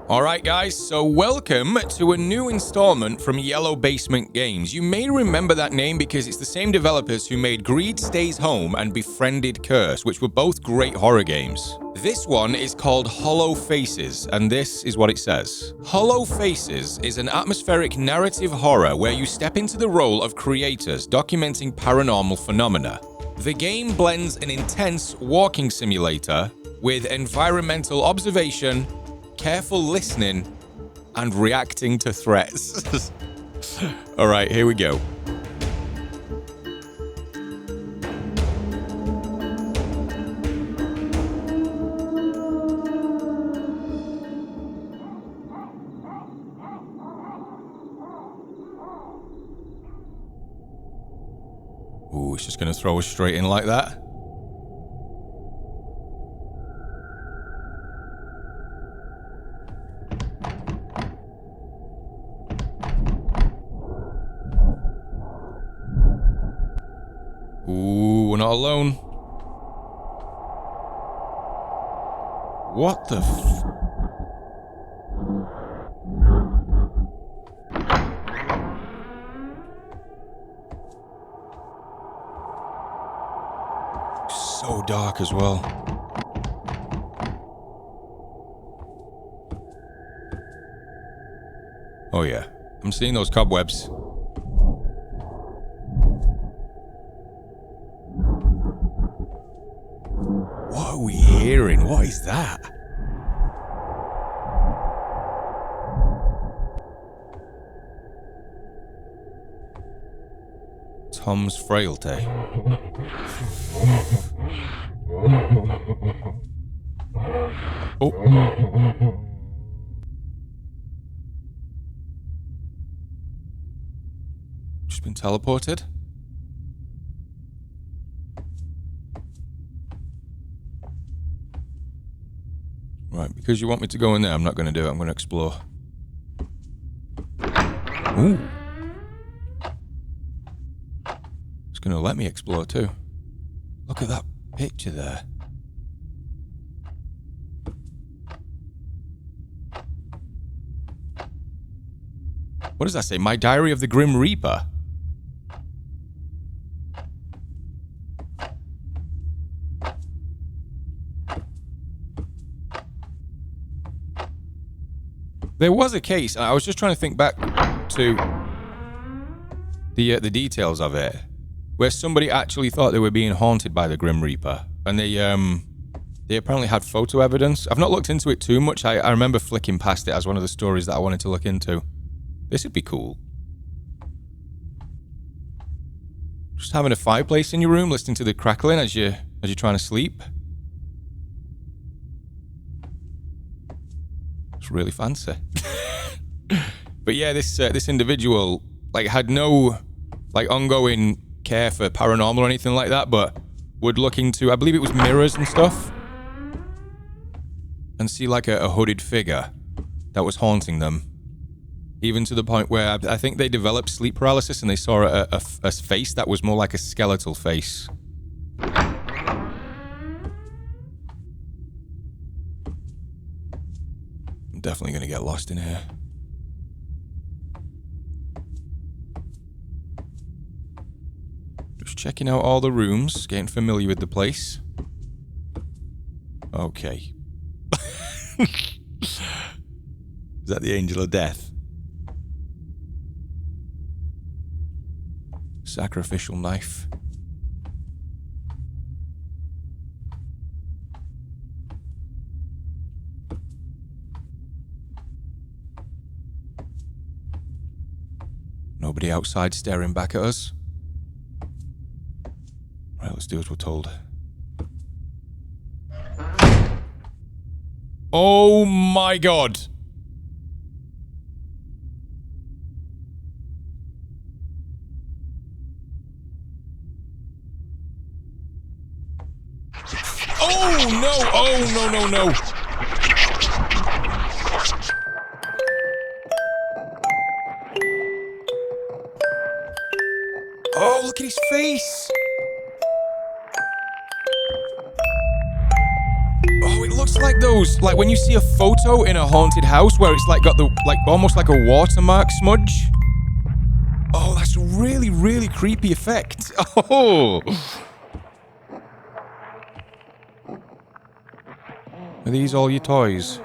Alright guys, so welcome to a new installment from Yellow Basement Games. You may remember that name because it's the same developers who made Greed Stays Home and Befriended Curse, which were both great horror games. This one is called Hollow Faces, and this is what it says. Hollow Faces is an atmospheric narrative horror where you step into the role of creators documenting paranormal phenomena. The game blends an intense walking simulator with environmental observation, careful listening, and reacting to threats. All right, here we go. Ooh, it's just going to throw us straight in like that. Ooh, we're not alone. What the So dark as well. Oh yeah, I'm seeing those cobwebs. What are we hearing? What is that? Tom's frailty. Oh. Just been teleported. Right, because you want me to go in there, I'm not going to do it. I'm going to explore. Ooh. It's going to let me explore too. Look at that picture there. What does that say? My Diary of the Grim Reaper? There was a case, I was just trying to think back to the details of it, where somebody actually thought they were being haunted by the Grim Reaper, and they apparently had photo evidence. I've not looked into it too much. I remember flicking past it as one of the stories that I wanted to look into. This would be cool. Just having a fireplace in your room, listening to the crackling as you're trying to sleep. It's really fancy. But yeah, this individual had no ongoing care for paranormal or anything like that, but would look into, I believe it was mirrors and stuff, and see a hooded figure that was haunting them. Even to the point where I think they developed sleep paralysis and they saw a face that was more like a skeletal face. I'm definitely going to get lost in here. Just checking out all the rooms, getting familiar with the place. Okay. Is that the Angel of Death? Sacrificial knife. Nobody outside staring back at us. Right, let's do as we're told. Oh my god! Oh no! Oh no, no, no! Oh, look at his face! like those, like when you see a photo in a haunted house where it's like got the, like almost like a watermark smudge. Oh, that's a really, really creepy effect. Oh. Are these all your toys?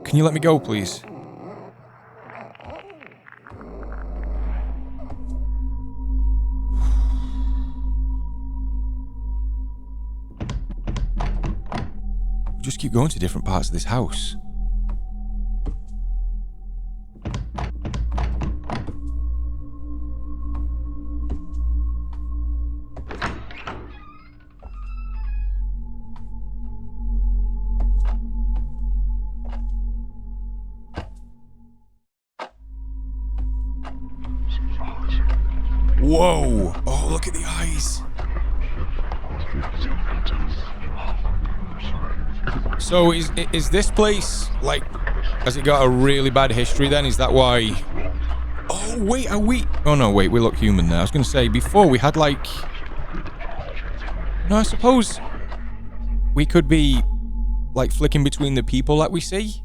Can you let me go, please? We just keep going to different parts of this house. Whoa! Oh, look at the eyes. So is this place, like, has it got a really bad history then? Is that why? Oh, wait, are we? Oh, no, wait, we look human now. I was going to say, before we had, like... No, I suppose we could be, like, flicking between the people that we see.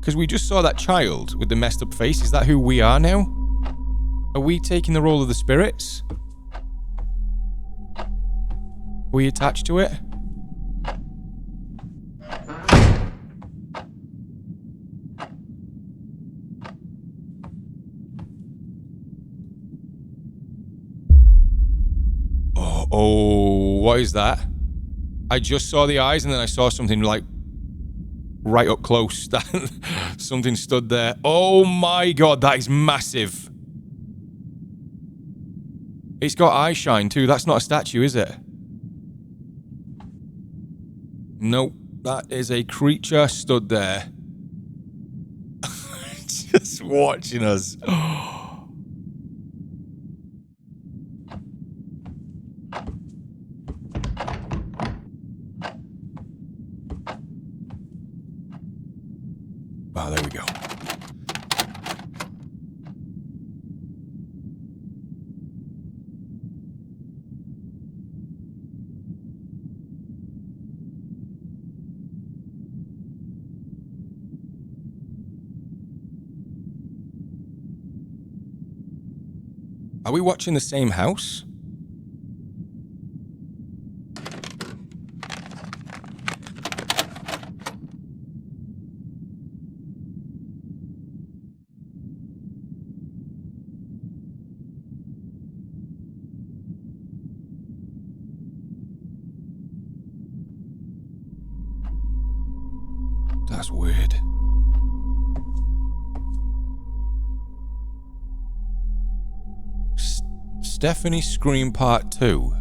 Because we just saw that child with the messed up face. Is that who we are now? Are we taking the role of the spirits? Are we attached to it? Oh, what is that? I just saw the eyes and then I saw something like right up close. Something stood there. Oh my god, that is massive. It's got eye shine too. That's not a statue, is it? Nope. That is a creature stood there. Just watching us. Oh, there we go. Are we watching the same house? That's weird. Stephanie Scream Part 2.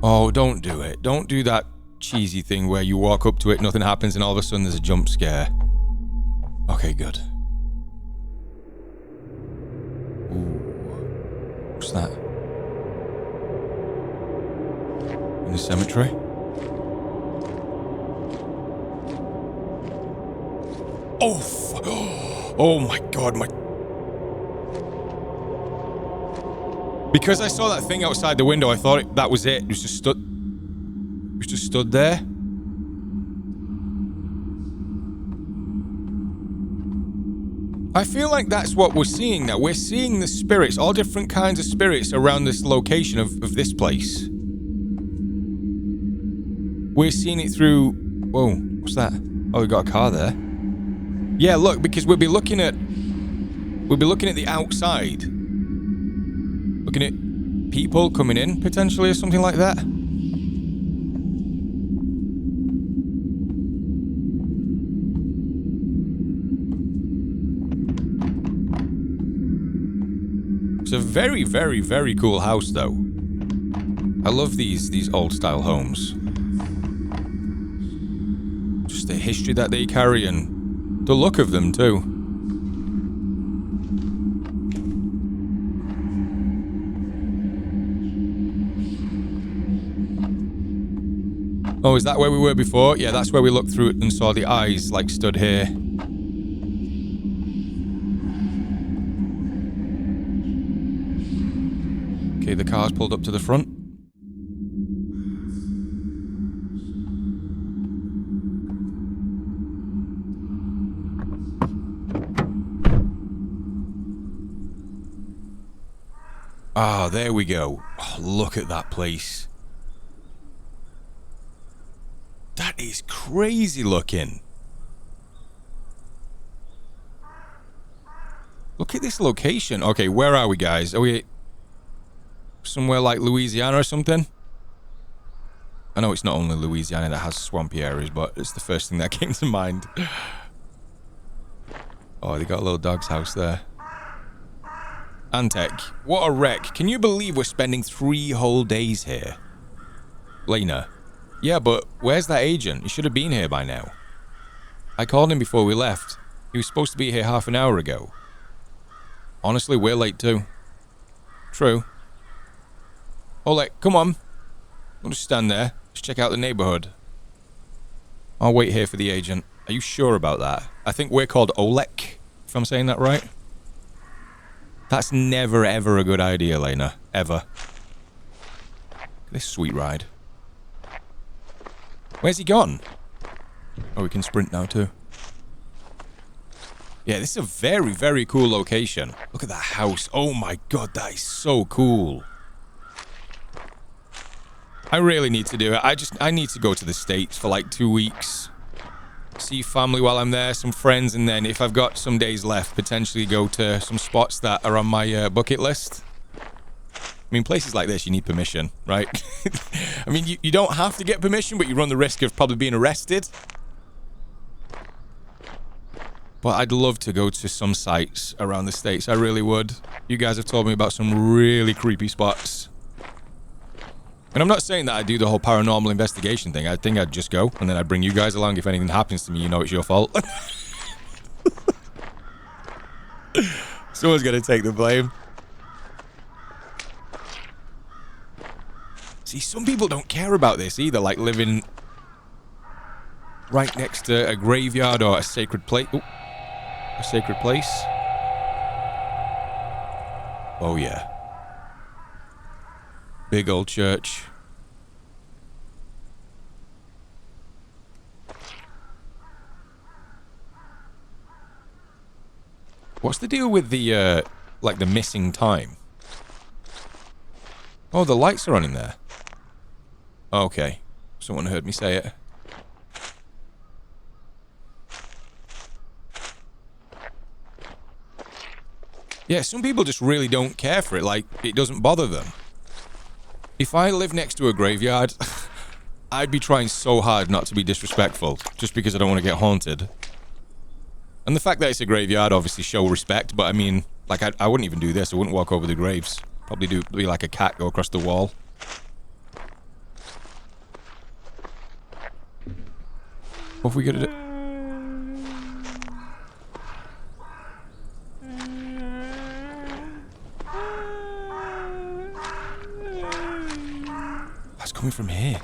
Oh, don't do it. Don't do that cheesy thing where you walk up to it, nothing happens, and all of a sudden there's a jump scare. Okay, good. Ooh. What's that? In the cemetery? Oh, oh my god, Because I saw that thing outside the window, I thought that was it. It was just stood there. I feel like that's what we're seeing now. We're seeing the spirits, all different kinds of spirits around this location of this place. We're seeing it through... Whoa, what's that? Oh, we got a car there. Yeah, look, because we'll be looking at the outside. Looking at people coming in, potentially, or something like that. It's a very, very, very cool house, though. I love these old-style homes. Just the history that they carry and the look of them, too. Oh, is that where we were before? Yeah, that's where we looked through it and saw the eyes, like, stood here. the car's pulled up to the front. Ah, there we go. Oh, look at that place. That is crazy looking. Look at this location. Okay, where are we, guys? Are we somewhere like Louisiana or something? I know it's not only Louisiana that has swampy areas, but it's the first thing that came to mind. Oh, they got a little dog's house there. Antec, what a wreck. Can you believe we're spending 3 whole days here? Lena, yeah, but where's that agent? He should have been here by now. I called him before we left. He was supposed to be here half an hour ago. Honestly, we're late too. True. Oleg, come on. We'll just stand there. Just check out the neighborhood. I'll wait here for the agent. Are you sure about that? I think we're called Oleg, if I'm saying that right. That's never, ever a good idea, Lena. Ever. This sweet ride. Where's he gone? Oh, we can sprint now, too. Yeah, this is a very, very cool location. Look at that house. Oh my god, that is so cool. I really need to do it. I need to go to the States for like 2 weeks. See family while I'm there, some friends, and then if I've got some days left, potentially go to some spots that are on my bucket list. I mean, places like this, you need permission, right? I mean, you don't have to get permission, but you run the risk of probably being arrested. But I'd love to go to some sites around the States. I really would. You guys have told me about some really creepy spots. And I'm not saying that I do the whole paranormal investigation thing. I think I'd just go, and then I'd bring you guys along. If anything happens to me, you know it's your fault. Someone's gonna take the blame. See, some people don't care about this either, like living right next to a graveyard or a sacred place. Ooh, a sacred place. Oh, yeah. Big old church. What's the deal with the, like the missing time? Oh, the lights are on in there. Okay. Someone heard me say it. Yeah, some people just really don't care for it. Like, it doesn't bother them. If I live next to a graveyard, I'd be trying so hard not to be disrespectful, just because I don't want to get haunted. And the fact that it's a graveyard obviously show respect, but I mean, like, I wouldn't even do this. I wouldn't walk over the graves. Probably be like a cat, go across the wall. What have we got to do? That's coming from here.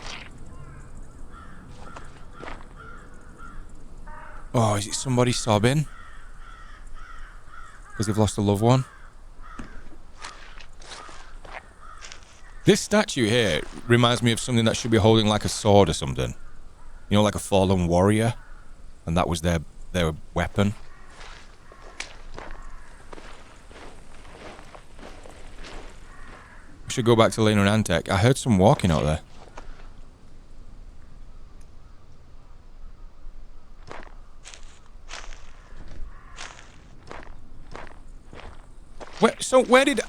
Oh, is it somebody sobbing? Because they've lost a loved one? This statue here reminds me of something that should be holding like a sword or something. You know, like a fallen warrior. And that was their weapon. We should go back to Lena and Antec. I heard some walking out there. Where did...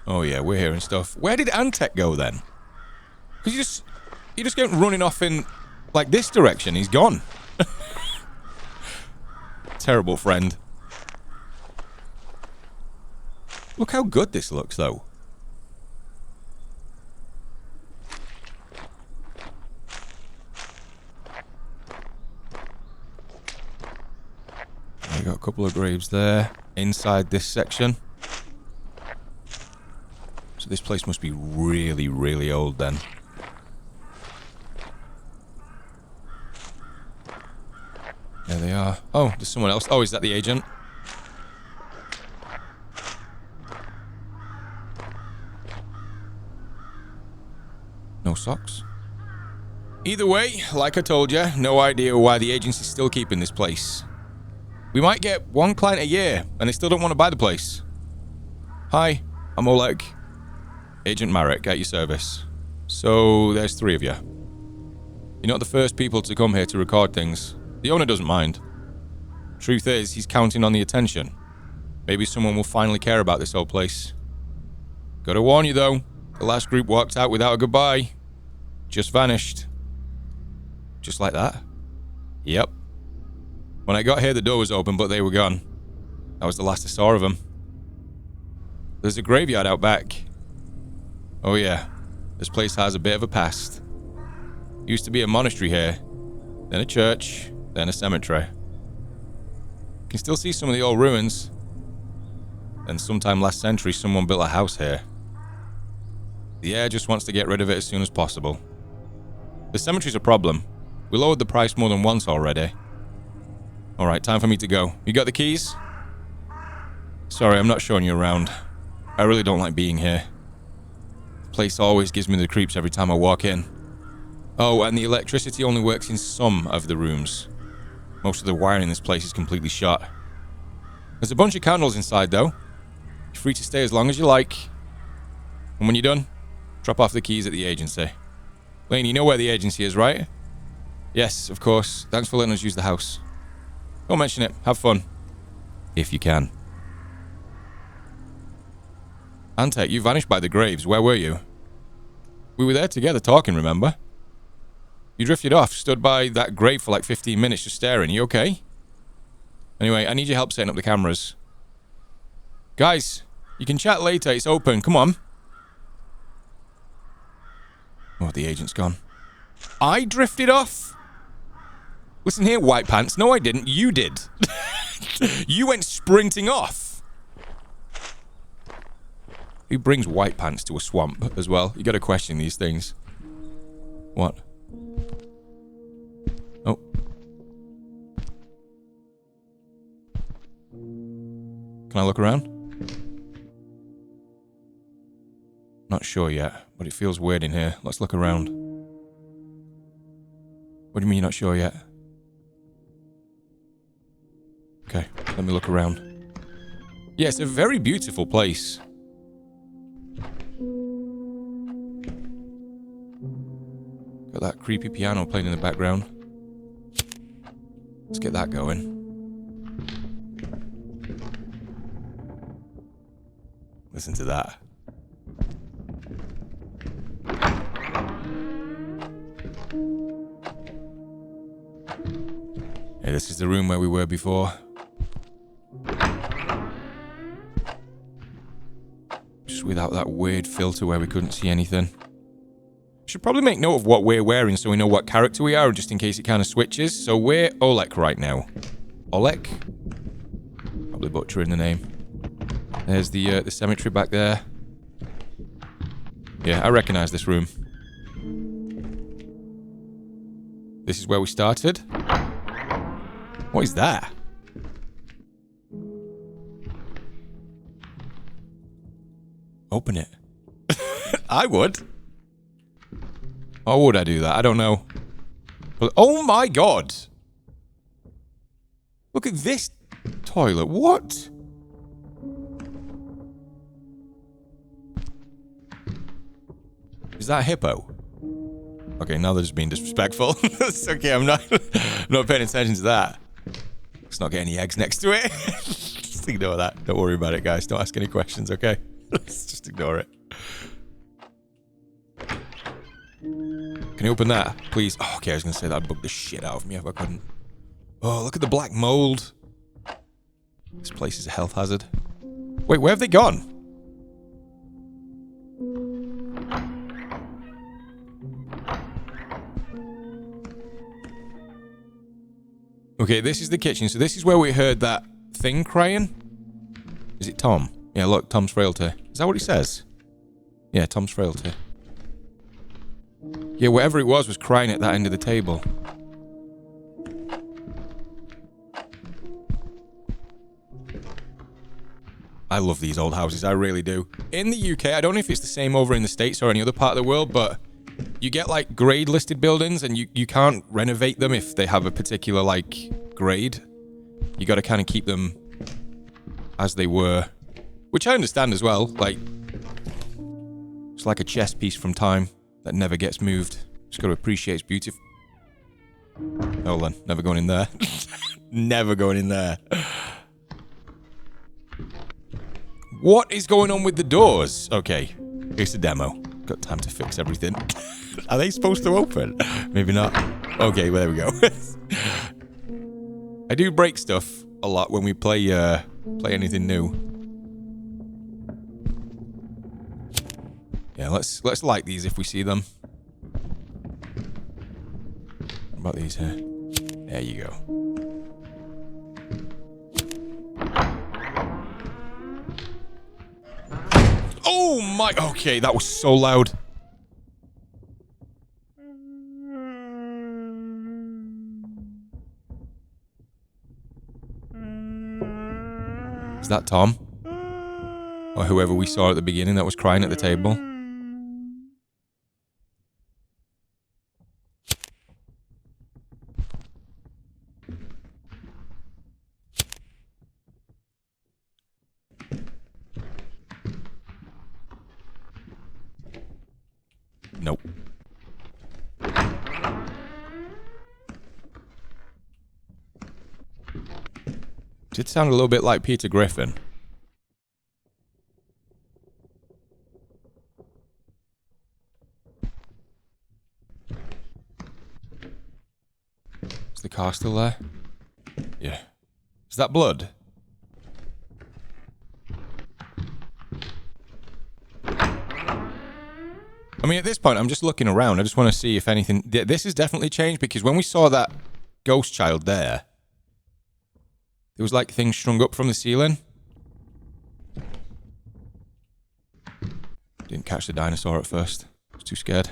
Oh yeah, we're hearing stuff. Where did Antec go then? Because you just get running off in, like, this direction. He's gone. Terrible friend. Look how good this looks, though. We got a couple of graves there inside this section. So this place must be really, really old then. There they are. Oh, there's someone else. Oh, is that the agent? No socks. Either way, like I told you, no idea why the agency's still keeping this place. We might get one client a year, and they still don't want to buy the place. Hi, I'm Oleg. Agent Marek, at your service. So, there's 3 of you. You're not the first people to come here to record things. The owner doesn't mind. Truth is, he's counting on the attention. Maybe someone will finally care about this old place. Gotta warn you though, the last group walked out without a goodbye. Just vanished. Just like that? Yep. When I got here, the door was open, but they were gone. That was the last I saw of them. There's a graveyard out back. Oh yeah, this place has a bit of a past. Used to be a monastery here, then a church, then a cemetery. You can still see some of the old ruins. Then sometime last century, someone built a house here. The heir just wants to get rid of it as soon as possible. The cemetery's a problem. We lowered the price more than once already. Alright, time for me to go. You got the keys? Sorry, I'm not showing you around. I really don't like being here. The place always gives me the creeps every time I walk in. Oh, and the electricity only works in some of the rooms. Most of the wiring in this place is completely shot. There's a bunch of candles inside, though. You're free to stay as long as you like. And when you're done, drop off the keys at the agency. Lane, you know where the agency is, right? Yes, of course. Thanks for letting us use the house. Don't mention it. Have fun. If you can. Antek, you vanished by the graves. Where were you? We were there together talking, remember? You drifted off, stood by that grave for like 15 minutes just staring. You okay? Anyway, I need your help setting up the cameras. Guys, you can chat later. It's open. Come on. Oh, the agent's gone. I drifted off? Listen here, white pants. No, I didn't. You did. You went sprinting off. Who brings white pants to a swamp as well? You gotta question these things. What? Oh. Can I look around? Not sure yet, but it feels weird in here. Let's look around. What do you mean you're not sure yet? Okay, let me look around. Yeah, it's a very beautiful place. Got that creepy piano playing in the background. Let's get that going. Listen to that. Hey, this is the room where we were before. Just without that weird filter where we couldn't see anything. Should probably make note of what we're wearing so we know what character we are, just in case it kind of switches. So we're Oleg right now. Oleg? Probably butchering the name. There's the cemetery back there. Yeah, I recognize this room. This is where we started. What is that? Open it. I would. Or would I do that? I don't know. But oh my god! Look at this toilet. What? Is that a hippo? Okay, now they're just being disrespectful. It's okay, I'm not paying attention to that. Let's not get any eggs next to it. Just ignore that. Don't worry about it, guys. Don't ask any questions, okay? Let's just ignore it. Can you open that, please? Oh, okay, I was going to say that'd bug the shit out of me if I couldn't. Oh, look at the black mold. This place is a health hazard. Wait, where have they gone? Okay, this is the kitchen. So this is where we heard that thing crying. Is it Tom? Yeah, look, Tom's frailty. Is that what he says? Yeah, Tom's frailty. Yeah, whatever it was crying at that end of the table. I love these old houses, I really do. In the UK, I don't know if it's the same over in the States or any other part of the world, but You get, like, grade-listed buildings, and you can't renovate them if they have a particular, like, grade. You gotta kind of keep them as they were. Which I understand as well. Like, it's like a chess piece from time that never gets moved. Just gotta appreciate its beauty. Hold on. Never going in there. Never going in there. What is going on with the doors? Okay. Here's the demo. Got time to fix everything. Are they supposed to open? Maybe not. Okay, well, there we go. I do break stuff a lot when we play anything new. Yeah, let's light these if we see them. What about these here? There you go. Oh my... Okay, that was so loud. Is that Tom? Or whoever we saw at the beginning that was crying at the table? Nope. Did sound a little bit like Peter Griffin. Is the car still there? Yeah. Is that blood? I mean, at this point, I'm just looking around. I just want to see if anything... This has definitely changed, because when we saw that ghost child there, there was like things strung up from the ceiling. Didn't catch the dinosaur at first. I was too scared.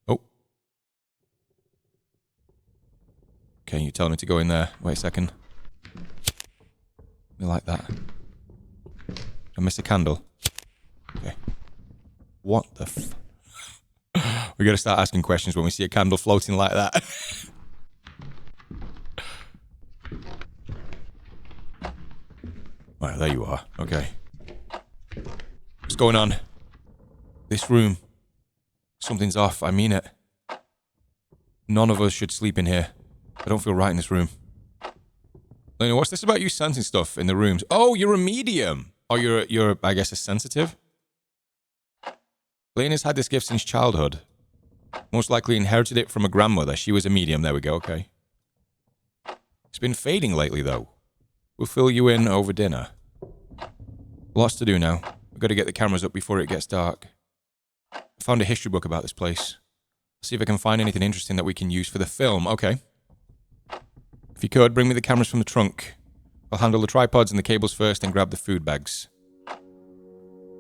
Oh. Okay, you telling me to go in there. Wait a second. Me like that. I miss a candle. Okay. What the f... We gotta start asking questions when we see a candle floating like that. Right, there you are. Okay. What's going on? This room. Something's off. I mean it. None of us should sleep in here. I don't feel right in this room. Lena, what's this about you sensing stuff in the rooms? Oh, you're a medium. Oh, you're I guess, a sensitive? Lena's had this gift since childhood. Most likely inherited it from a grandmother. She was a medium. There we go. Okay. It's been fading lately, though. We'll fill you in over dinner. Lots to do now. We've got to get the cameras up before it gets dark. I found a history book about this place. See if I can find anything interesting that we can use for the film. Okay. If you could, bring me the cameras from the trunk. I'll handle the tripods and the cables first and grab the food bags.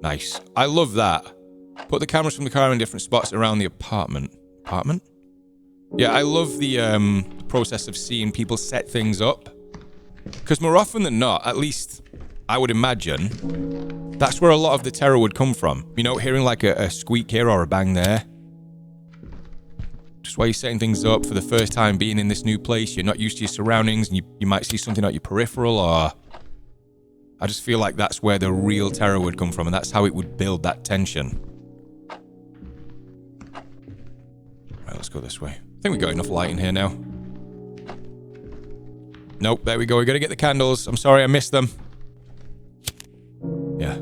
Nice. I love that. Put the cameras from the car in different spots around the apartment. Apartment? Yeah, I love the process of seeing people set things up. Because more often than not, at least I would imagine, that's where a lot of the terror would come from. You know, hearing like a squeak here or a bang there. Just while you're setting things up for the first time, being in this new place, you're not used to your surroundings, and you might see something at your peripheral, or... I just feel like that's where the real terror would come from, and that's how it would build that tension. Right, let's go this way. I think we got enough light in here now. Nope, there we go. We gotta get the candles. I'm sorry, I missed them. Yeah.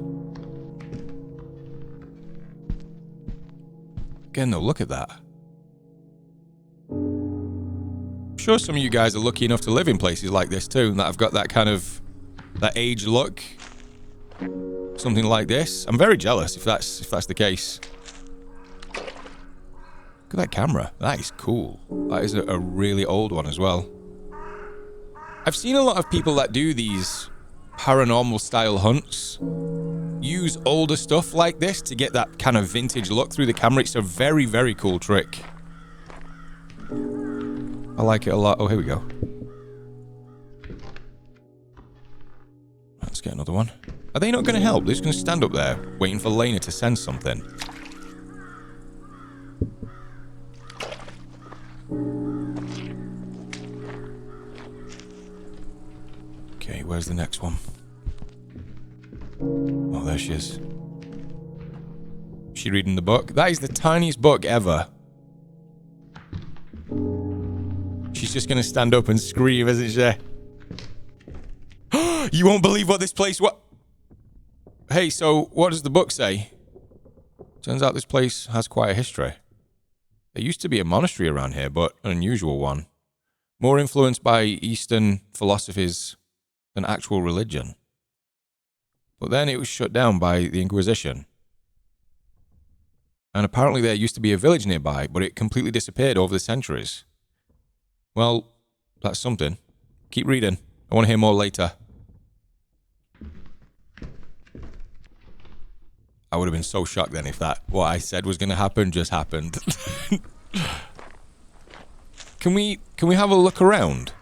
Again, though, look at that. I'm sure some of you guys are lucky enough to live in places like this too, and that have got that kind of... that age look. Something like this. I'm very jealous if that's the case. Look at that camera. That is cool. That is a really old one as well. I've seen a lot of people that do these paranormal style hunts use older stuff like this to get that kind of vintage look through the camera. It's a very, very cool trick. I like it a lot. Oh, here we go. Let's get another one. Are they not going to help? They're just going to stand up there waiting for Lena to sense something. Okay, where's the next one? Oh, there she is. Is she reading the book? That is the tiniest book ever. She's just gonna stand up and scream, isn't she? You won't believe what this place... What? Hey, so what does the book say? Turns out this place has quite a history. There used to be a monastery around here, but an unusual one. More influenced by Eastern philosophies than actual religion. But then it was shut down by the Inquisition. And apparently there used to be a village nearby, but it completely disappeared over the centuries. Well, that's something. Keep reading. I want to hear more later. I would have been so shocked then if that, what I said was going to happen, just happened. Can we have a look around?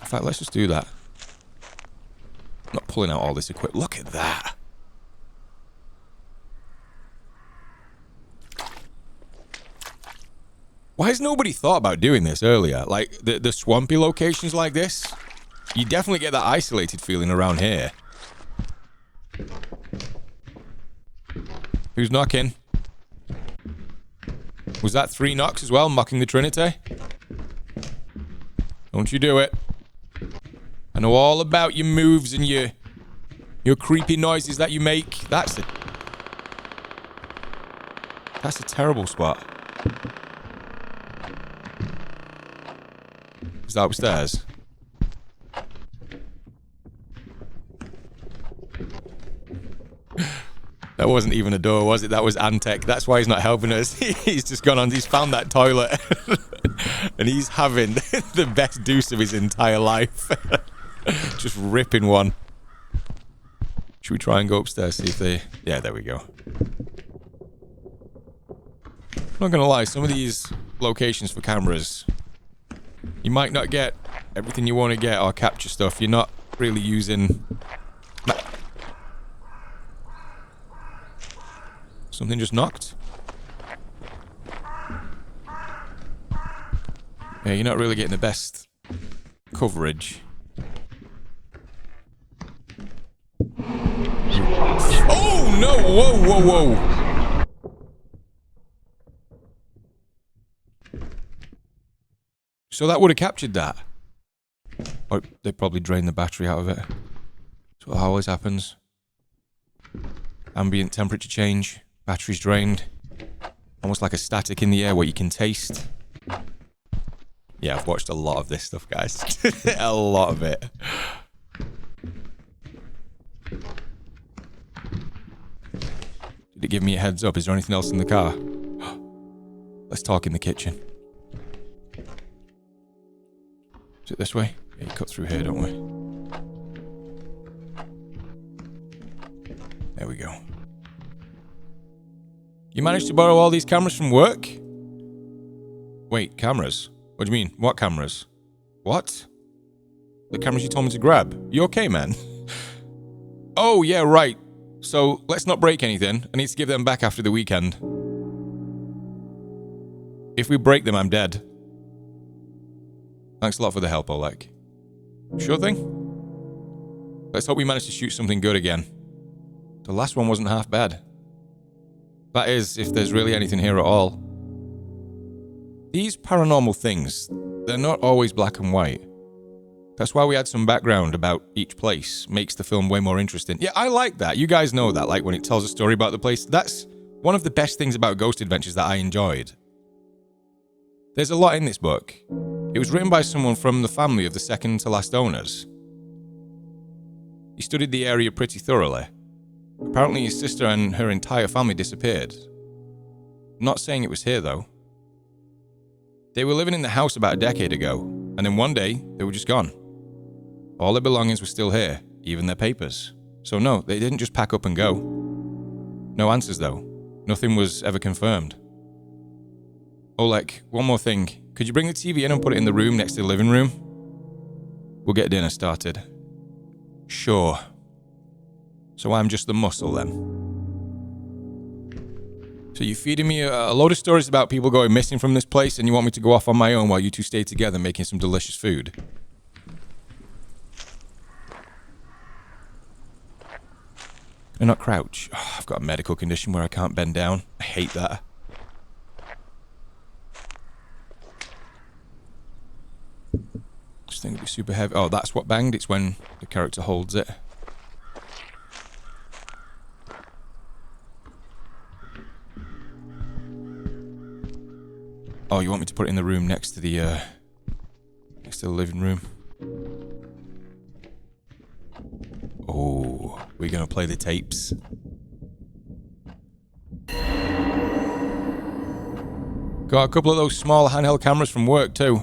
In fact, let's just do that. I'm not pulling out all this equipment. Look at that. Why has nobody thought about doing this earlier? Like, the swampy locations like this? You definitely get that isolated feeling around here. Who's knocking? Was that 3 knocks as well, mocking the Trinity? Don't you do it. I know all about your moves and your creepy noises that you make. That's a terrible spot. Is that upstairs? That wasn't even a door, was it? That was Antec. That's why he's not helping us. He's just gone on. He's found that toilet. And he's having the best deuce of his entire life. Just ripping one. Should we try and go upstairs, see if they... Yeah, there we go. I'm not gonna lie, some of these locations for cameras, you might not get everything you want to get or capture stuff. You're not really using... Something just knocked. Yeah, you're not really getting the best coverage. Oh no! Whoa, whoa, whoa! So that would have captured that. Or they probably drained the battery out of it. That's what always happens. Ambient temperature change. Battery's drained. Almost like a static in the air what you can taste. Yeah, I've watched a lot of this stuff, guys. A lot of it. Did it give me a heads up? Is there anything else in the car? Let's talk in the kitchen. Is it this way? Yeah, you cut through here, don't we? There we go. You managed to borrow all these cameras from work? Wait, cameras? What do you mean? What cameras? What? The cameras you told me to grab. You okay, man? Oh, yeah, right. So, let's not break anything. I need to give them back after the weekend. If we break them, I'm dead. Thanks a lot for the help, Oleg. Sure thing. Let's hope we manage to shoot something good again. The last one wasn't half bad. That is, if there's really anything here at all. These paranormal things, they're not always black and white. That's why we had some background about each place. Makes the film way more interesting. Yeah, I like that. You guys know that, like when it tells a story about the place. That's one of the best things about Ghost Adventures that I enjoyed. There's a lot in this book. It was written by someone from the family of the second to last owners. He studied the area pretty thoroughly. Apparently his sister and her entire family disappeared. Not saying it was here, though. They were living in the house about a decade ago, and then one day, they were just gone. All their belongings were still here, even their papers. So no, they didn't just pack up and go. No answers, though. Nothing was ever confirmed. Oleg, one more thing. Could you bring the TV in and put it in the room next to the living room? We'll get dinner started. Sure. So I'm just the muscle then. So you're feeding me a load of stories about people going missing from this place and you want me to go off on my own while you two stay together making some delicious food? And not crouch. Oh, I've got a medical condition where I can't bend down. I hate that. This thing would be super heavy. Oh, that's what banged. It's when the character holds it. Oh, you want me to put it in the room next to the living room? Oh, we're gonna play the tapes. Got a couple of those small handheld cameras from work too.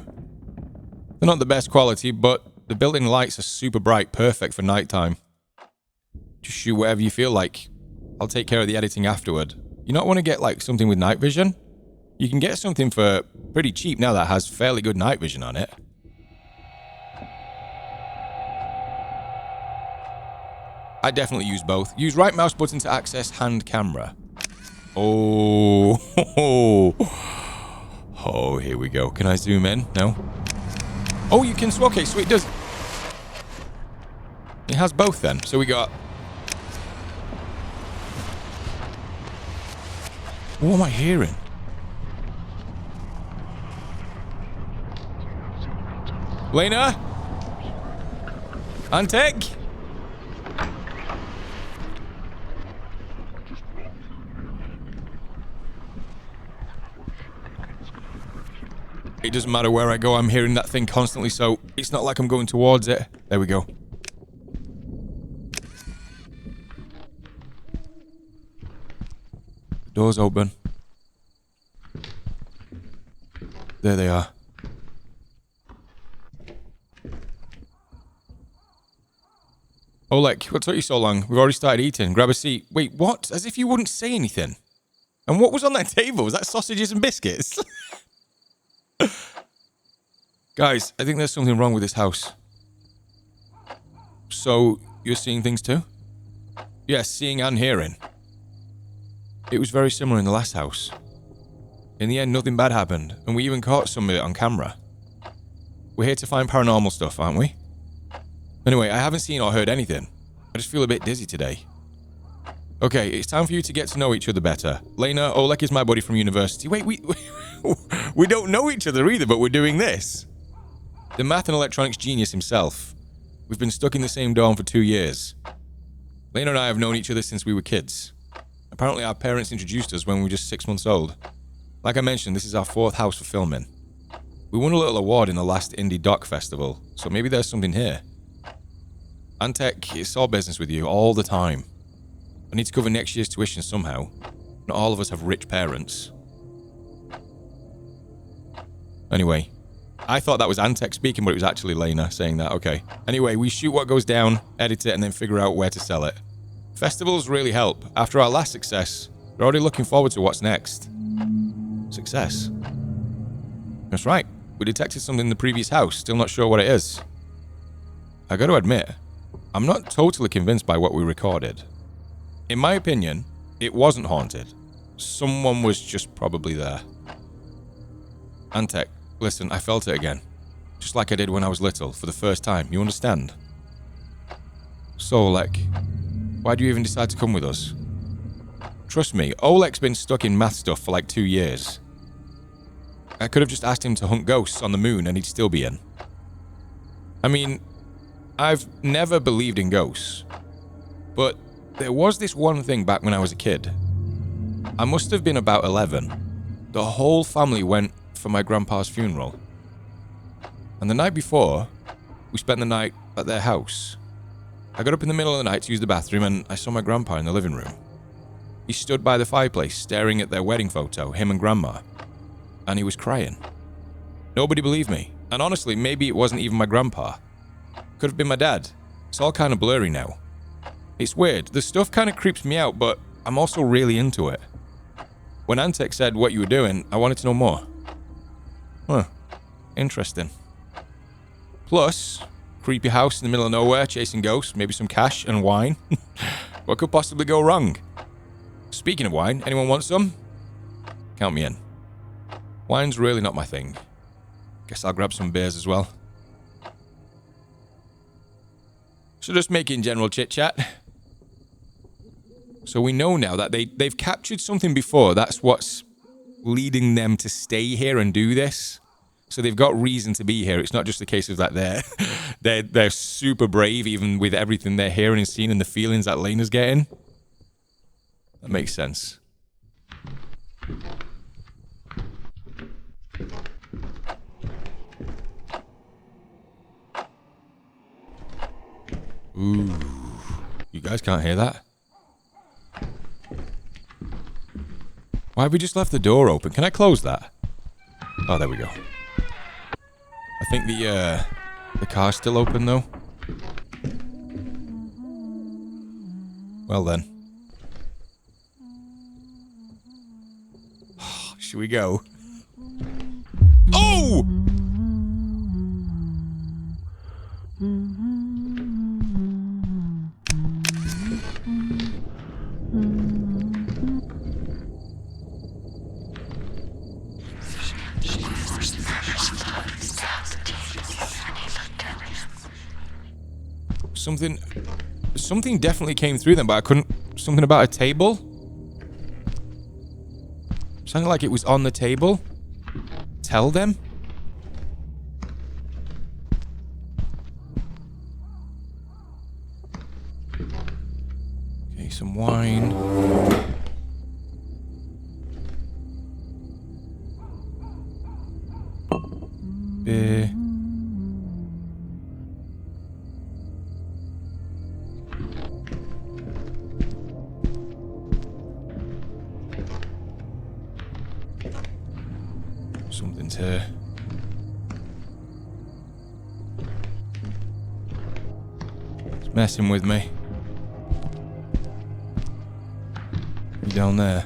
They're not the best quality, but the built-in lights are super bright, perfect for nighttime. Just shoot whatever you feel like. I'll take care of the editing afterward. You not want to get like something with night vision? You can get something for pretty cheap now that has fairly good night vision on it. I definitely use both. Use right mouse button to access hand camera. Oh, oh, here we go. Can I zoom in? No. Oh, you can. Okay, so it does. It has both then. So we got. What am I hearing? Lena? Antek? It doesn't matter where I go, I'm hearing that thing constantly, so it's not like I'm going towards it. There we go. The door's open. There they are. Oleg, what took you so long? We've already started eating. Grab a seat. Wait, what? As if you wouldn't say anything. And what was on that table? Was that sausages and biscuits? Guys, I think there's something wrong with this house. So, you're seeing things too? Yes, seeing and hearing. It was very similar in the last house. In the end, nothing bad happened, and we even caught some of it on camera. We're here to find paranormal stuff, aren't we? Anyway, I haven't seen or heard anything. I just feel a bit dizzy today. Okay, it's time for you to get to know each other better. Lena, Oleg is my buddy from university. Wait, we don't know each other either, but we're doing this. The math and electronics genius himself. We've been stuck in the same dorm for 2 years. Lena and I have known each other since we were kids. Apparently our parents introduced us when we were just 6 months old. Like I mentioned, this is our 4th house for filming. We won a little award in the last Indie Doc Festival, so maybe there's something here. Antek, it's all business with you, all the time. I need to cover next year's tuition somehow. Not all of us have rich parents. Anyway, I thought that was Antek speaking, but it was actually Lena saying that, okay. Anyway, we shoot what goes down, edit it, and then figure out where to sell it. Festivals really help. After our last success, we're already looking forward to what's next. Success? That's right. We detected something in the previous house, still not sure what it is. I gotta admit, I'm not totally convinced by what we recorded. In my opinion, it wasn't haunted. Someone was just probably there. Antek, listen, I felt it again. Just like I did when I was little, for the first time, you understand? So, Oleg, why do you even decide to come with us? Trust me, Oleg's been stuck in math stuff for like 2 years. I could have just asked him to hunt ghosts on the moon and he'd still be in. I mean, I've never believed in ghosts. But there was this one thing back when I was a kid. I must have been about 11. The whole family went for my grandpa's funeral. And the night before, we spent the night at their house. I got up in the middle of the night to use the bathroom and I saw my grandpa in the living room. He stood by the fireplace staring at their wedding photo, him and grandma. And he was crying. Nobody believed me. And honestly, maybe it wasn't even my grandpa. Could have been my dad. It's all kind of blurry now. It's weird. The stuff kind of creeps me out, but I'm also really into it. When Antek said what you were doing, I wanted to know more. Huh. Interesting. Plus, creepy house in the middle of nowhere, chasing ghosts, maybe some cash and wine. What could possibly go wrong? Speaking of wine, anyone want some? Count me in. Wine's really not my thing. Guess I'll grab some beers as well. So just making general chit-chat. So we know now that they've captured something before. That's what's leading them to stay here and do this. So they've got reason to be here. It's not just a case of that they're super brave, even with everything they're hearing and seeing and the feelings that Lena's getting. That makes sense. Ooh. You guys can't hear that? Why have we just left the door open? Can I close that? Oh, there we go. I think the car's still open, though. Well, then. Should we go? Oh! Something definitely came through them, but I couldn't... Something about a table? Sounded like it was on the table. Tell them? Okay, some wine. Beer. Something's here. It's messing with me. You down there?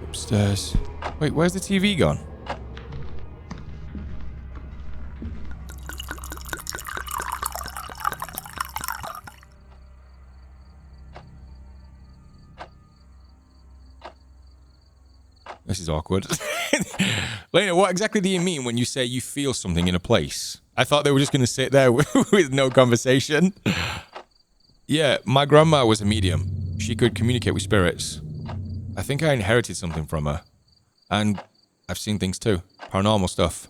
Upstairs. Wait, where's the TV gone? This is awkward. Lena, what exactly do you mean when you say you feel something in a place? I thought they were just going to sit there with no conversation. Yeah, my grandma was a medium. She could communicate with spirits. I think I inherited something from her. And I've seen things too. Paranormal stuff.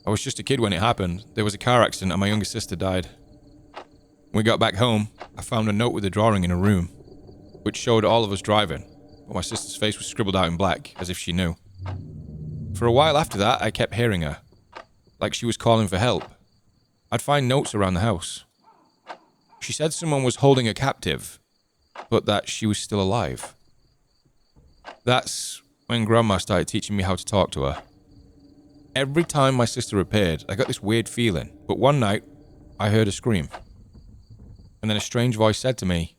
I was just a kid when it happened. There was a car accident and my younger sister died. When we got back home, I found a note with a drawing in a room, which showed all of us driving. But my sister's face was scribbled out in black, as if she knew. For a while after that, I kept hearing her. Like she was calling for help. I'd find notes around the house. She said someone was holding her captive, but that she was still alive. That's when Grandma started teaching me how to talk to her. Every time my sister appeared, I got this weird feeling, but one night, I heard her scream. And then a strange voice said to me,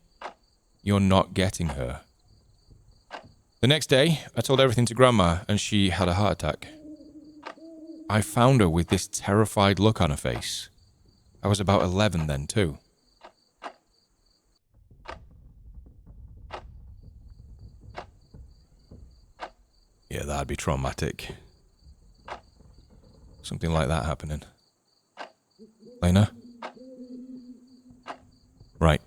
"You're not getting her." The next day, I told everything to Grandma, and she had a heart attack. I found her with this terrified look on her face. I was about 11 then, too. Yeah, that'd be traumatic. Something like that happening. Lena? Right.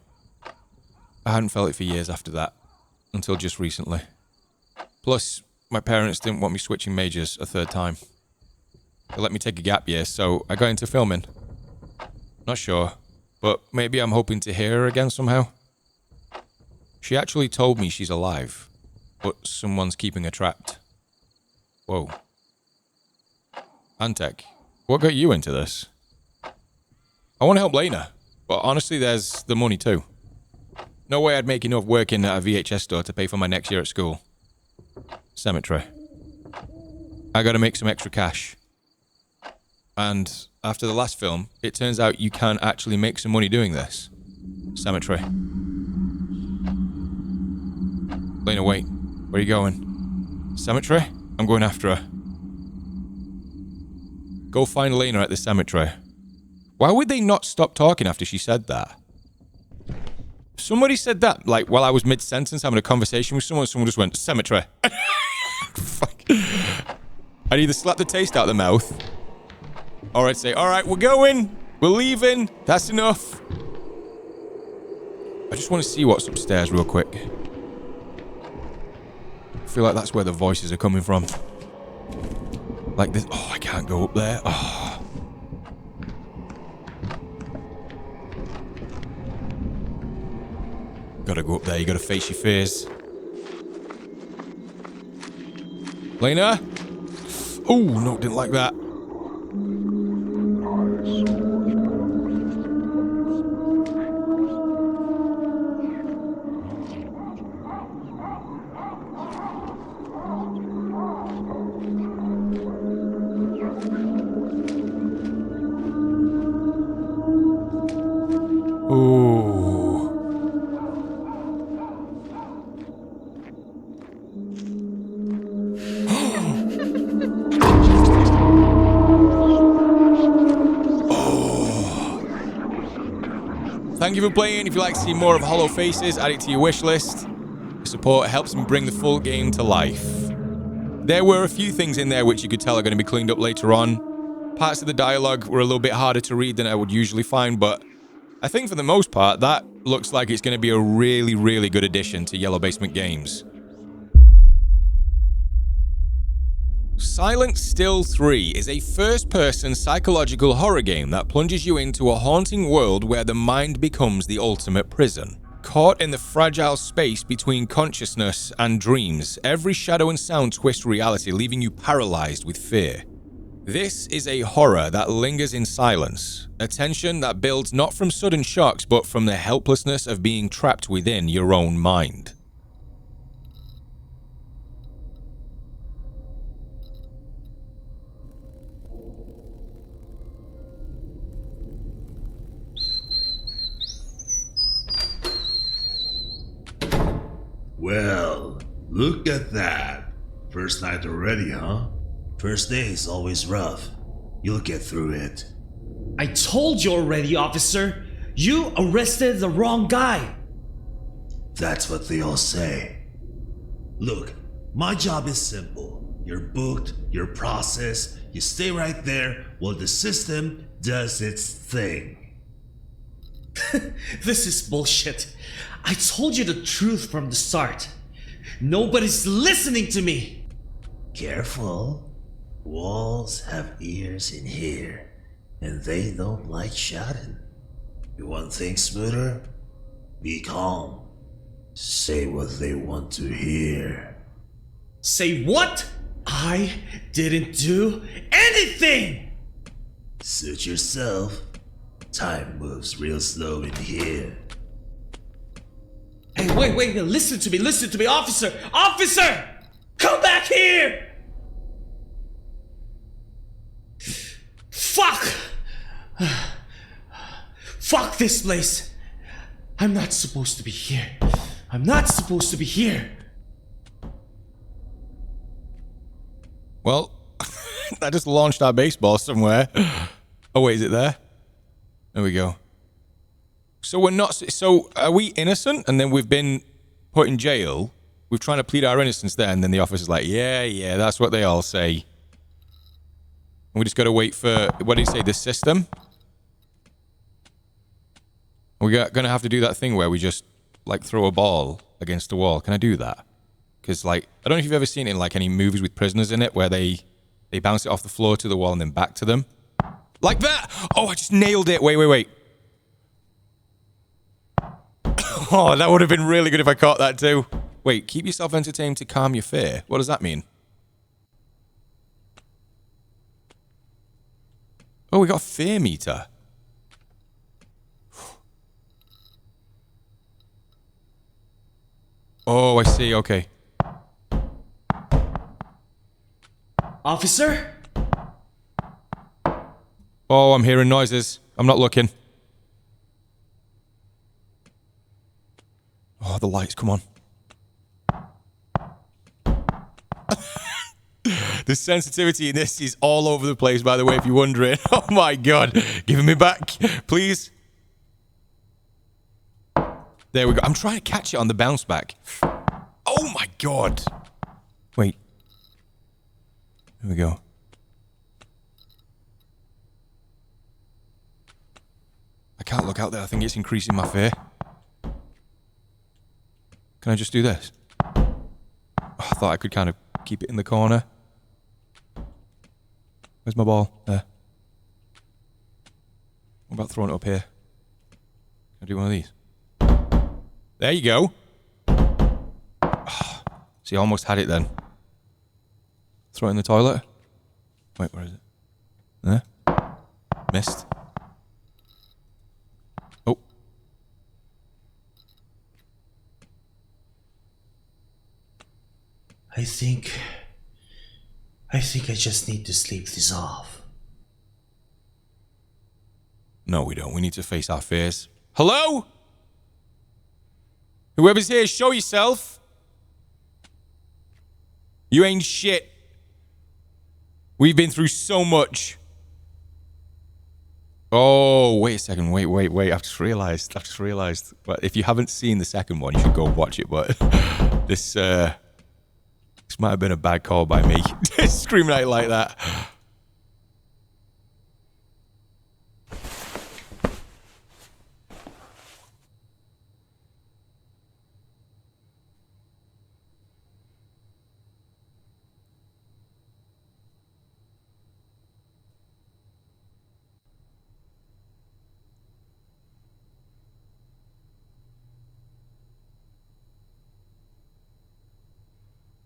I hadn't felt it for years after that, until just recently. Plus, my parents didn't want me switching majors a third time. They let me take a gap year, so I got into filming. Not sure, but maybe I'm hoping to hear her again somehow. She actually told me she's alive, but someone's keeping her trapped. Whoa. Antek, what got you into this? I want to help Lena, but honestly, there's the money too. No way I'd make enough working at a VHS store to pay for my next year at school. Cemetery. I gotta make some extra cash. And after the last film, it turns out you can actually make some money doing this. Cemetery. Lena, wait. Where are you going? Cemetery? I'm going after her. Go find Lena at the cemetery. Why would they not stop talking after she said that? Somebody said that, like, while I was mid-sentence having a conversation with someone just went, cemetery. Fuck. I'd either slap the taste out of the mouth, or I'd say, all right, we're going. We're leaving. That's enough. I just want to see what's upstairs real quick. I feel like that's where the voices are coming from. Like this. Oh, I can't go up there. Oh. Gotta go up there. You gotta face your fears. Lena? Oh, no, didn't like that. Thank you for playing. If you'd like to see more of Hollow Faces, add it to your wish list. Your support helps me bring the full game to life. There were a few things in there which you could tell are going to be cleaned up later on. Parts of the dialogue were a little bit harder to read than I would usually find, but I think for the most part, that looks like it's going to be a really, really good addition to Yellow Basement games. Silent Still 3 is a first-person psychological horror game that plunges you into a haunting world where the mind becomes the ultimate prison. Caught in the fragile space between consciousness and dreams, every shadow and sound twist reality, leaving you paralyzed with fear. This is a horror that lingers in silence, a tension that builds not from sudden shocks but from the helplessness of being trapped within your own mind. Well, look at that. First night already, huh? First day is always rough. You'll get through it. I told you already, officer. You arrested the wrong guy. That's what they all say. Look, my job is simple. You're booked, you're processed, you stay right there while the system does its thing. This is bullshit. I told you the truth from the start. Nobody's listening to me. Careful. Walls have ears in here, and they don't like shouting. You want things smoother? Be calm. Say what they want to hear. Say what? I didn't do anything! Suit yourself. Time moves real slow in here. Hey, wait, listen to me, officer! Officer! Come back here! Fuck! Fuck this place! I'm not supposed to be here. I'm not supposed to be here. Well, I just launched our baseball somewhere. Oh, wait, is it there? There we go. So we're not... So are we innocent? And then we've been put in jail? We're trying to plead our innocence there, and then the officer's like, yeah, that's what they all say. And we just got to wait for... What did he say? The system? We're going to have to do that thing where we just, like, throw a ball against the wall. Can I do that? Because, like, I don't know if you've ever seen it in, like, any movies with prisoners in it where they bounce it off the floor to the wall and then back to them. Like that! Oh, I just nailed it. Wait. Oh, that would have been really good if I caught that too. Wait, keep yourself entertained to calm your fear. What does that mean? Oh, we got a fear meter. Oh, I see. Okay. Officer? Oh, I'm hearing noises. I'm not looking. Oh, the lights, come on. The sensitivity in this is all over the place, by the way, if you're wondering. Oh my god. Give me back, please. There we go. I'm trying to catch it on the bounce back. Oh my god. Wait. There we go. I can't look out there. I think it's increasing my fear. Can I just do this? Oh, I thought I could kind of keep it in the corner. Where's my ball? There. What about throwing it up here? Can I do one of these? There you go. Oh, see, I almost had it then. Throw it in the toilet. Wait, where is it? There. Missed. Oh. I think I just need to sleep this off. No, we don't. We need to face our fears. Hello? Whoever's here, show yourself. You ain't shit. We've been through so much. Oh, wait a second. Wait. I've just realized. But if you haven't seen the second one, you should go watch it. But this might have been a bad call by me. Screaming out like that.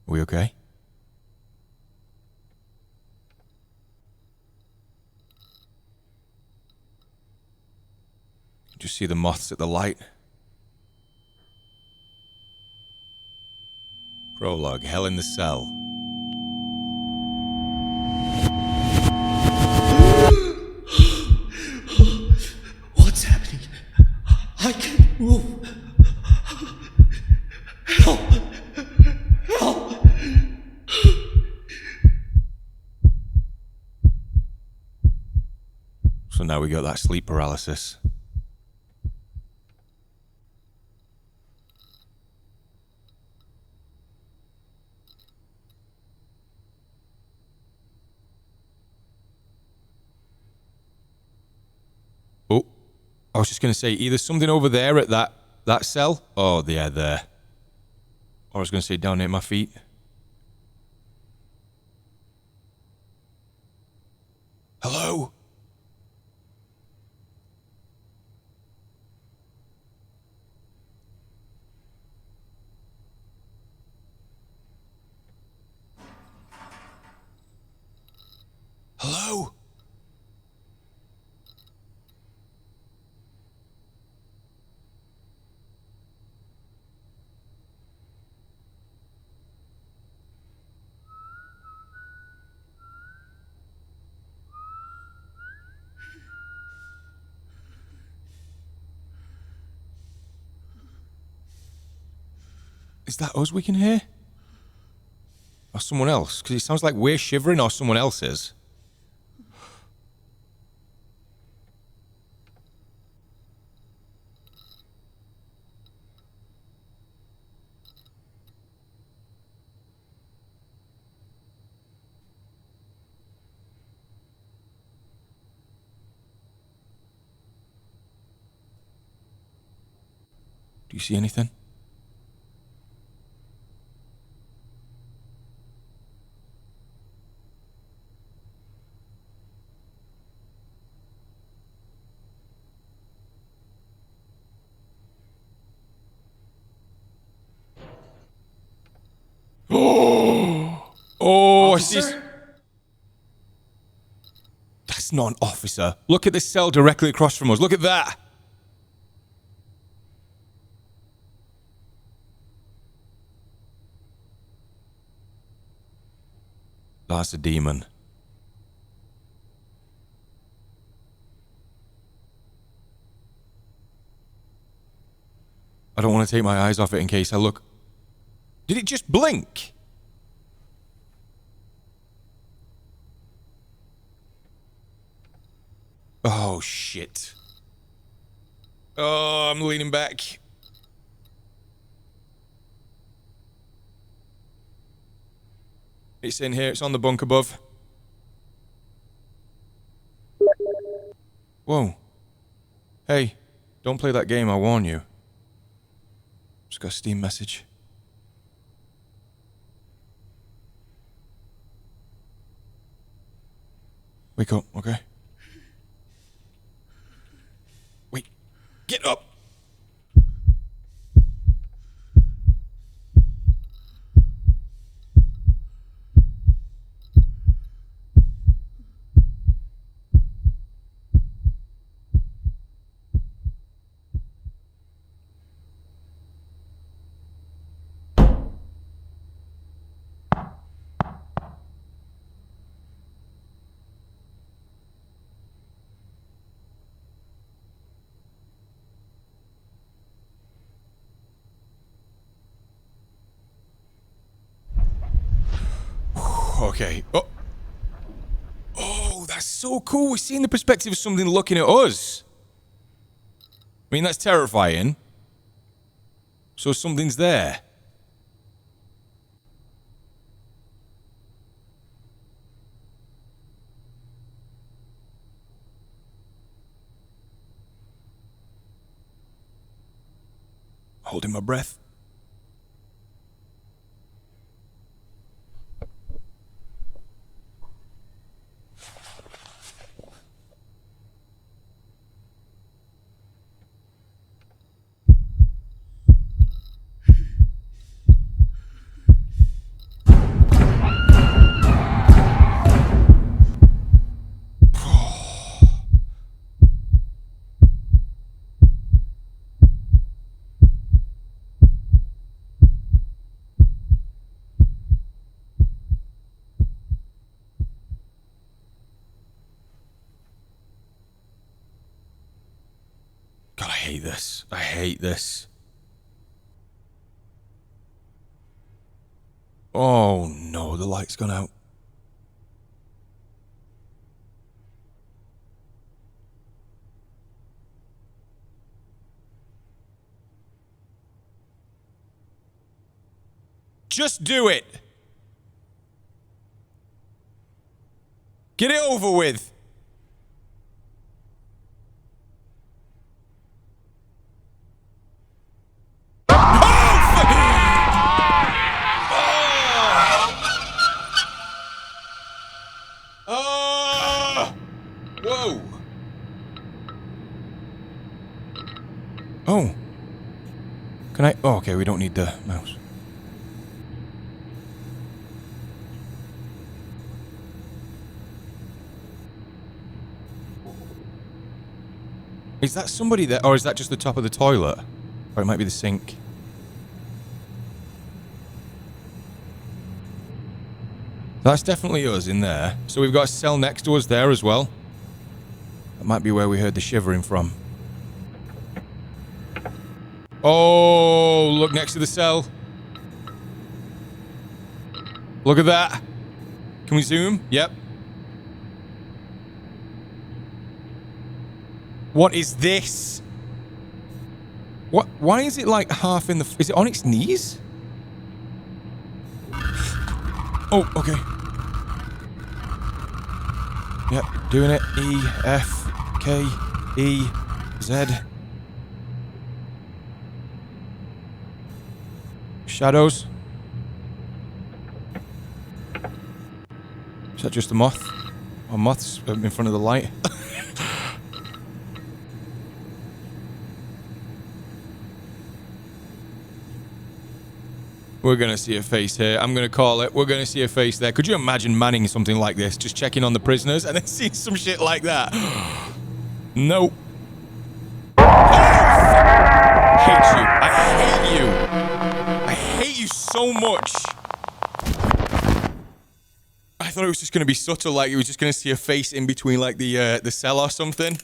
Are we okay? Just see the moths at the light. Prologue, Hell in the Cell. What's happening? I can't move. Help! Help! So now we got that sleep paralysis. Oh, I was just going to say either something over there at that cell. Oh, yeah, there. Or I was going to say down near my feet. Hello? Hello? Is that us we can hear? Or someone else? Because it sounds like we're shivering or someone else is. Do you see anything? Oh, Officer? That's not an officer. Look at this cell directly across from us. Look at that. That's a demon. I don't want to take my eyes off it in case I look. Did it just blink? Oh, shit. Oh, I'm leaning back. It's in here. It's on the bunk above. Whoa. Hey, don't play that game, I warn you. Just got a Steam message. Wake up, okay? Wait, get up! Okay. Oh, that's so cool. We're seeing the perspective of something looking at us. I mean, that's terrifying. So something's there. Holding my breath. God, I hate this. I hate this. Oh no, the light's gone out. Just do it. Get it over with. Whoa. Oh. Can I? Oh, okay, we don't need the mouse. Is that somebody there? Or is that just the top of the toilet? Or it might be the sink. That's definitely us in there. So we've got a cell next to us there as well. That might be where we heard the shivering from. Oh, look next to the cell. Look at that. Can we zoom? Yep. What is this? What? Why is it like half in the... Is it on its knees? Oh, okay. Yep, doing it. E, F, K, E, Z. Shadows. Is that just a moth? Oh, moths in front of the light. We're going to see a face here. I'm going to call it. We're going to see a face there. Could you imagine manning something like this? Just checking on the prisoners and then seeing some shit like that? Nope. Oh, I hate you. I hate you. I hate you so much. I thought it was just going to be subtle, like you were just going to see a face in between like the cell or something.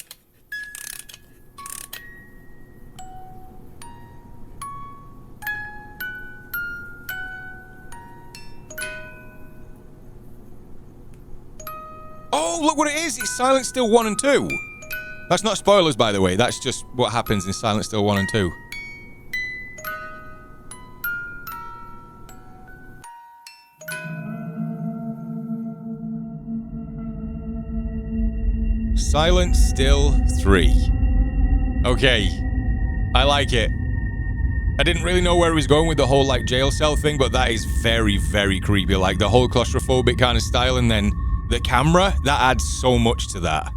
Oh, look what it is. It's Silent Still 1 and 2. That's not spoilers, by the way. That's just what happens in Silent Still 1 and 2. Silent Still 3. Okay. I like it. I didn't really know where he was going with the whole, like, jail cell thing, but that is very, very creepy. Like, the whole claustrophobic kind of style, and then the camera, that adds so much to that.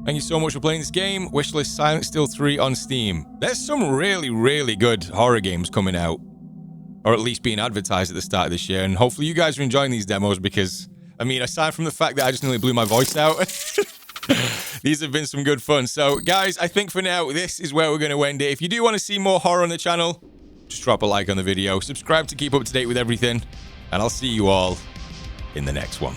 Thank you so much for playing this game. Wishlist Silent Still 3 on Steam. There's some really, really good horror games coming out. Or at least being advertised at the start of this year. And hopefully you guys are enjoying these demos because, I mean, aside from the fact that I just nearly blew my voice out, these have been some good fun. So, guys, I think for now, this is where we're going to end it. If you do want to see more horror on the channel, just drop a like on the video. Subscribe to keep up to date with everything. And I'll see you all in the next one.